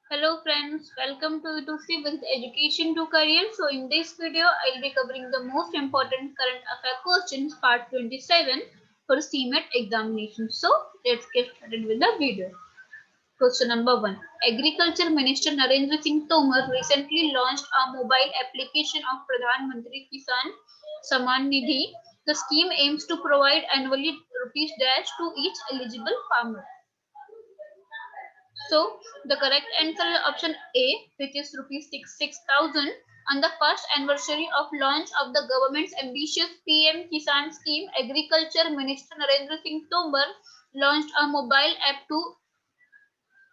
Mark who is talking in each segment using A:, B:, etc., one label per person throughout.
A: Hello friends, welcome to Itusi with Education to Career. So in this video, I'll be covering the most important current affair questions part 27 for CMET examination. So let's get started with the video. Question number 1. Agriculture Minister Narendra Singh Tomar recently launched a mobile application of Pradhan Mantri Kisan Samman Nidhi. The scheme aims to provide annually rupees dash to each eligible farmer. So the correct answer is option A, which is rupees 6,000. On the first anniversary of launch of the government's ambitious PM Kisan scheme, Agriculture Minister Narendra Singh Tomar launched a mobile app to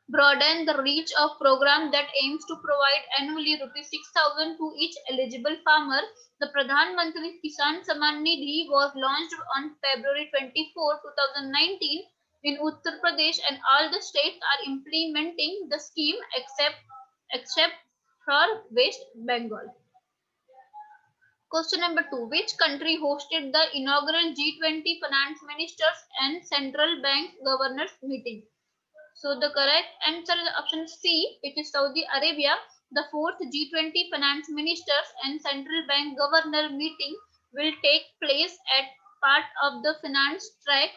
A: broaden the reach of program that aims to provide annually rupees 6,000 to each eligible farmer. The Pradhan Mantri Kisan Samman Nidhi was launched on February 24, 2019 in Uttar Pradesh, and all the states are implementing the scheme except for West Bengal. Question number 2. Which country hosted the inaugural G20 finance ministers and central bank governors meeting? So the correct answer is option C, which is Saudi Arabia. The fourth G20 finance ministers and central bank governor meeting will take place at part of the finance track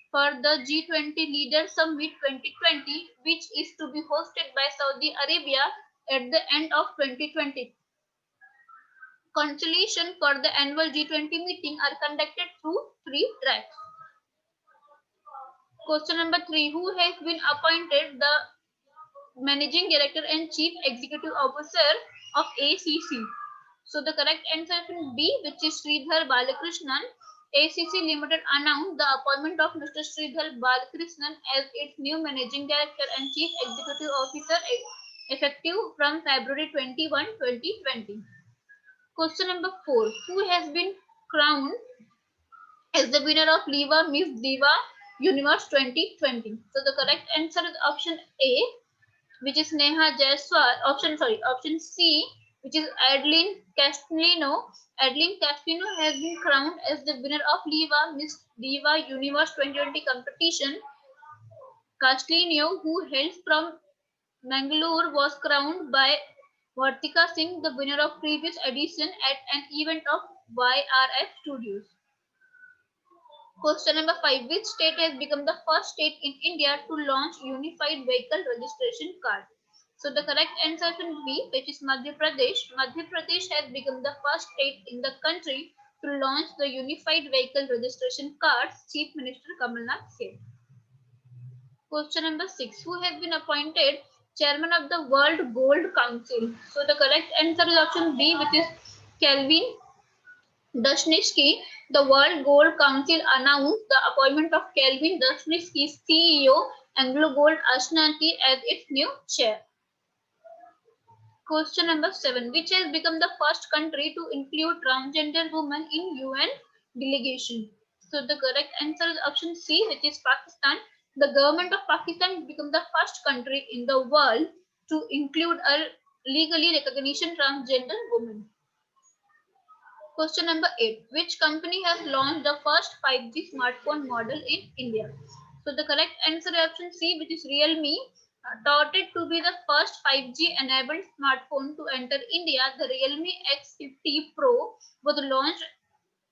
A: for the G20 Leader Summit 2020, which is to be hosted by Saudi Arabia at the end of 2020. Consultation for the annual G20 meeting are conducted through three tracks. Question number 3. Who has been appointed the Managing Director and Chief Executive Officer of ACC? So the correct answer is B, which is Sridhar Balakrishnan. ACC Limited announced the appointment of Mr. Sridhar Balakrishnan as its new Managing Director and Chief Executive Officer effective from February 21, 2020. Question number 4. Who has been crowned as the winner of Liva Miss Diva Universe 2020? So the correct answer is option A, which is Neha Jaiswal. Option C, which is Adeline Castellino. Adeline Castellino has been crowned as the winner of Liva Miss Diva Universe 2020 competition. Castellino, who hails from Mangalore, was crowned by Vartika Singh, the winner of previous edition at an event of YRF Studios. Question number 5. Which state has become the first state in India to launch unified vehicle registration card? So the correct answer is B, which is Madhya Pradesh. Madhya Pradesh has become the first state in the country to launch the unified vehicle registration cards, Chief Minister Kamal Nath said. Question number 6. Who has been appointed chairman of the World Gold Council? So the correct answer is option B, which is Kelvin Dushnitsky. The World Gold Council announced the appointment of Kelvin Dushnitsky, CEO, Anglo Gold Ashanti, as its new chair. Question number 7. Which has become the first country to include transgender women in UN delegation? So the correct answer is option C, which is Pakistan. The government of Pakistan has become the first country in the world to include a legally recognition transgender woman. Question number 8. Which company has launched the first 5G smartphone model in India? So the correct answer is option C, which is Realme. Touted to be the first 5G enabled smartphone to enter India, the Realme X50 Pro was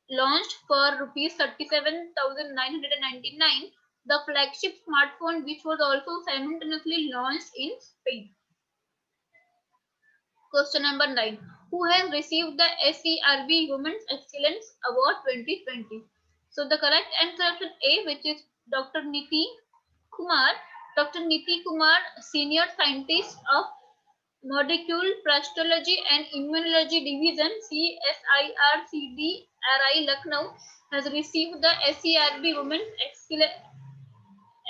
A: launched for rupees 37,999, the flagship smartphone, which was also simultaneously launched in Spain. Question number 9. Who has received the SERB Women's Excellence Award 2020? So the correct answer option A, which is Dr. Niti Kumar. Dr. Niti Kumar, Senior Scientist of Molecular Pathology and Immunology Division, CSIRCDRI Lucknow, has received the SERB Women's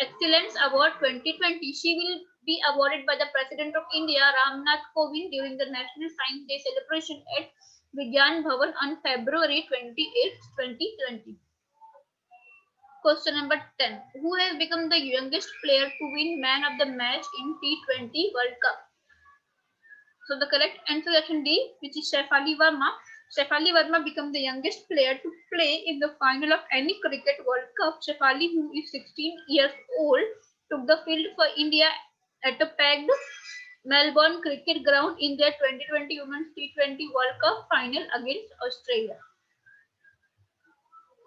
A: Excellence Award 2020. She will be awarded by the President of India, Ramnath Kovind, during the National Science Day celebration at Vigyan Bhavan on February 28, 2020. Question number 10. Who has become the youngest player to win Man of the Match in T20 World Cup? So the correct answer is option D, which is Shefali Verma. Shefali Verma became the youngest player to play in the final of any cricket World Cup. Shefali, who is 16 years old, took the field for India at a packed Melbourne Cricket Ground in their 2020 Women's T20 World Cup final against Australia.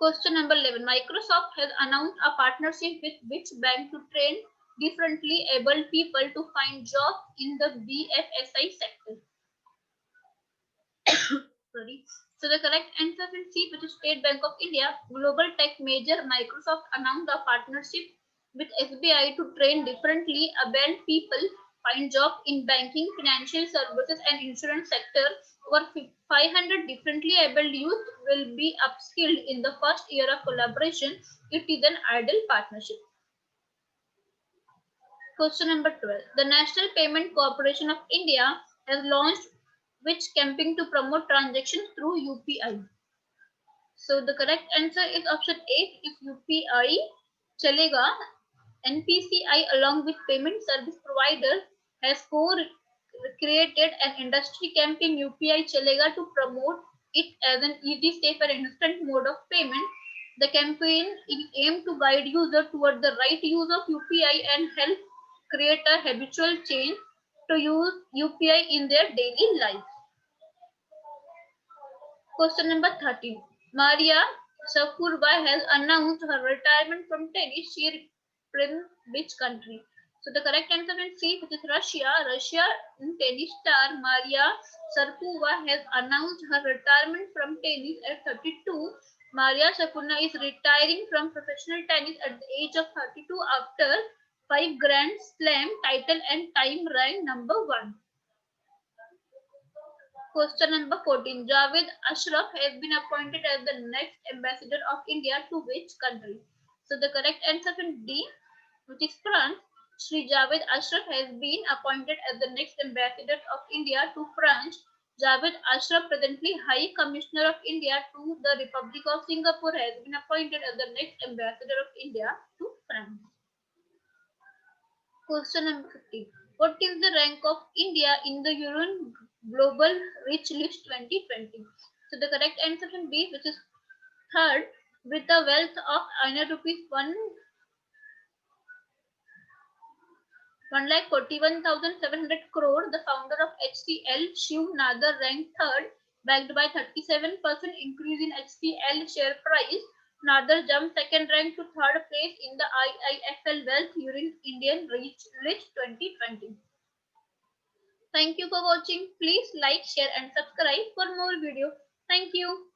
A: Question number 11. Microsoft has announced a partnership with which bank to train differently abled people to find jobs in the BFSI sector? Sorry. So the correct answer is C, which is State Bank of India. Global tech major Microsoft announced a partnership with SBI to train differently abled people find jobs in banking, financial services, and insurance sector. Over 500 differently abled youth will be upskilled in the first year of collaboration. It is an ideal partnership. Question number 12. The National Payment Corporation of India has launched which campaign to promote transactions through UPI? So the correct answer is option A, if UPI Chalega. NPCI along with payment service provider has created an industry campaign UPI Chalega to promote it as an easy, safe and instant mode of payment. The campaign is aimed to guide users toward the right use of UPI and help create a habitual change to use UPI in their daily life. Question number 13. Maria Sakurba has announced her retirement from tennis. She from which country? So the correct answer is C, which is Russia. Russian tennis star Maria Sharapova has announced her retirement from tennis at 32. Maria Sharapova is retiring from professional tennis at the age of 32 after 5 Grand Slam title and time ranked number 1. Question number 14. Javed Ashraf has been appointed as the next ambassador of India to which country? So the correct answer is D, which is France. Shri Javed Ashraf has been appointed as the next ambassador of India to France. Javed Ashraf, presently High Commissioner of India to the Republic of Singapore, has been appointed as the next ambassador of India to France. Question number 15. What is the rank of India in the UN Global Rich List 2020? So the correct answer is B, which is third, with a wealth of rupees 1,41,700 crore. The founder of HCL, Shiv Nadar, ranked third, backed by 37% increase in HCL share price. Nadar jumped second rank to third place in the IIFL Wealth Indian Rich List 2020. Thank you for watching. Please like, share and subscribe for more videos. Thank you.